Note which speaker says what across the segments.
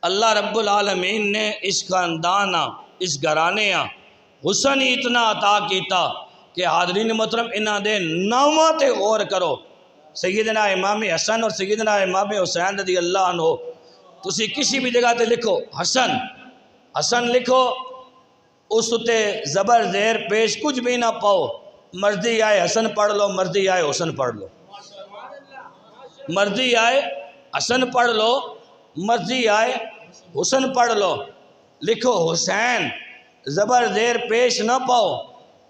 Speaker 1: اللہ رب العالمین نے اس خاندان اس گھرانے حسن ہی اتنا عطا کیتا کہ حاضرین محترم انہاں دے ناماں تے غور کرو. سیدنا امام حسن اور سیدنا امام حسین رضی اللہ عنہ. تسی کسی بھی جگہ تے لکھو حسن لکھو، اس تے زبر زیر پیش کچھ بھی نہ پاؤ. مرضی آئے حسن پڑھ لو، مرضی آئے حسن پڑھ لو، مرضی آئے حسن پڑھ لو، مرضی آئے حسن پڑھ لو. لکھو حسین زبر زیر پیش نہ پاؤ.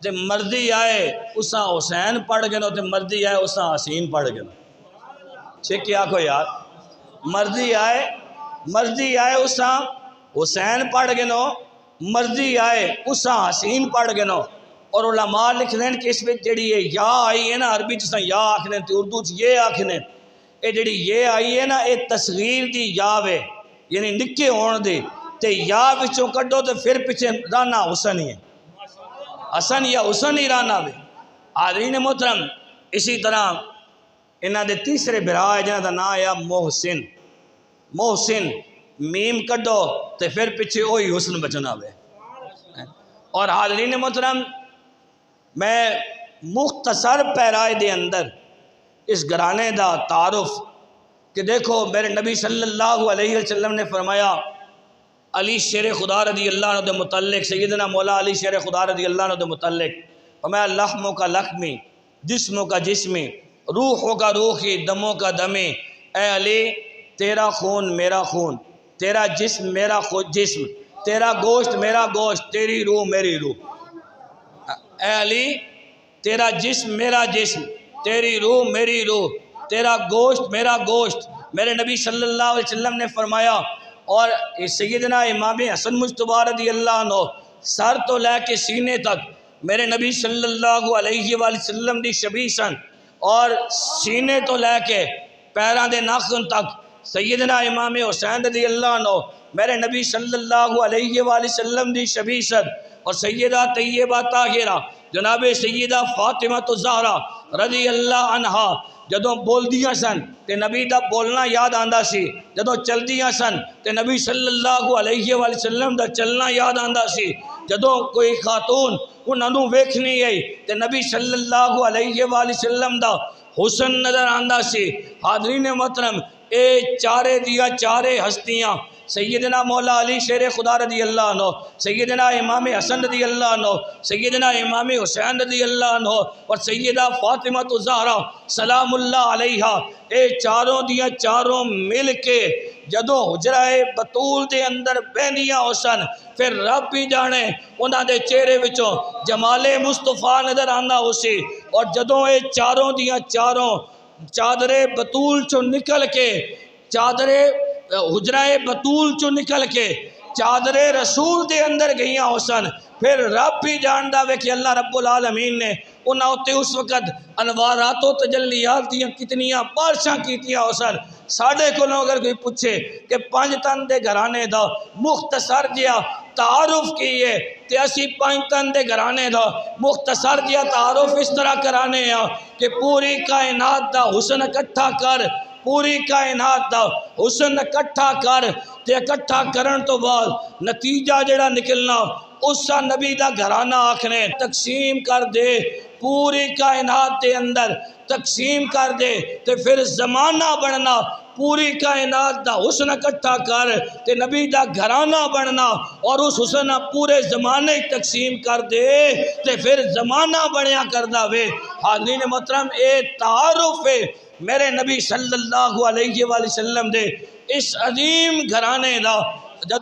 Speaker 1: تے مرضی آئے اساں حسین پڑھ گنو، تے مرضی آئے اساں حسین پڑھ گنو. چھے آکھو یار، مرضی آئے اساں حسین پڑھ گنو، مرضی آئے اساں حسین پڑھ گنو. اور علماء لکھ دیں کہ اس میں جڑی یہ یا آئی ہے نا، عربی جسا یا آکھنے تے اردو چ یہ آکھنے، اے جڑی یہ آئی ہے نا اے تصغیر دی یا وے، یعنی نکے ہون دی. تے یا وچوں کڈو تے پھر پیچھے رانا حسن ہی ہے، حسن یا حسن ہی رانا وے. حاضرین محترم اسی طرح انہاں دے تیسرے بھرا ہے جنہاں دا نام ہے محسن. میم کڈو تے پھر پیچھے وہی حسن بچنا وے. اور حاضرین محترم میں مختصر پیرائے دے اندر اس گھرانے دا تعارف کہ دیکھو میرے نبی صلی اللہ علیہ وسلم نے فرمایا علی شیر خدا رضی اللہ عنہ دے متعلق، سیدنا مولا علی شیر خدا رضی اللہ عنہ دے متعلق فرمایا لحموں کا لحمی، جسموں کا جسمی، روحوں کا روحی، دموں کا دمی. اے علی تیرا خون میرا خون، تیرا جسم میرا جسم، تیرا گوشت میرا گوشت، تیری روح میری روح. اے علی تیرا جسم میرا جسم، تیری روح میری روح، تیرا گوشت میرا گوشت. میرے نبی صلی اللہ علیہ وسلم نے فرمایا. اور سیدنا امام حسن مجتبی رضی اللہ عنہ سر تو لے کے سینے تک میرے نبی صلی اللہ علیہ وآلہ وسلم دی شبیہ سن، اور سینے تو لے کے پیران دے ناخن تک سیدنا امام حسین رضی اللہ عنہ میرے نبی صلی اللہ علیہ وآلہ وسلم دی شبیہ سن. اور سیدہ طیبہ طاہرہ جناب سیدہ فاطمہ الزہرا رضی اللہ عنہا جدوں بول دیاں سن تے نبی دا بولنا یاد آندا سی، جدوں چل دیاں سن تے نبی صلی اللہ علیہ وآلہ وسلم دا چلنا یاد آندا سی. جدوں کوئی خاتون انہاں نوں ویکھنی آئی تے نبی صلی اللہ علیہ وآلہ وسلم دا حسن نظر آندا سی. حاضرین محترم اے چارے دیا چارے ہستیاں سیدنا مولا علی شیر خدا رضی اللہ عنہ، سیدنا امام حسن رضی اللہ عنہ، سیدنا امام حسین رضی اللہ عنہ اور سیدہ فاطمہ الزہرا سلام اللہ علیہا، اے چاروں دیا چاروں مل کے جدوں حجرہ بطول دے اندر بہنیاں حسن پھر رب بھی جانے انہاں دے چہرے وچوں جمال مصطفیٰ نظر آنا ہو سی. اور جدوں اے چاروں دیا چاروں چادر بطول چوں نکل کے چادر حجرہ بطول چوں نکل کے چادر رسول دے اندر گئیاں حسن پھر رب بھی جاندہ وے کہ اللہ رب العالمین نے انہاں ہوتے اس وقت انوارات و تجلیات دیاں کتنیاں بارشاں کیتیاں حسن. ساڑھے کلوں اگر کوئی پوچھے کہ پانچ تن دے گھرانے دا مختصر جیا تعارف کیے تے اسی پانچ تن دے گھرانے دا مختصر جیا تعارف اس طرح کرانے ہیں کہ پوری کائنات دا حسن اکٹھا کر، پوری کائنات دا حسن اکٹھا کر تے اکٹھا کرن تو بعد نتیجہ جڑا نکلنا اسا نبی دا گھرانہ آکھنے تقسیم کر دے، پوری کائنات دے اندر تقسیم کر دے تے پھر زمانہ بننا، پوری کائنات دا حسن اکٹھا کر تے نبی دا گھرانہ بننا اور اس حسن پورے زمانے تقسیم کر دے تے پھر زمانہ بنیا کردہ وے. حاضرین محترم اے تعارف ہے میرے نبی صلی اللہ علیہ وآلہ وسلم دے اس عظیم گھرانے دا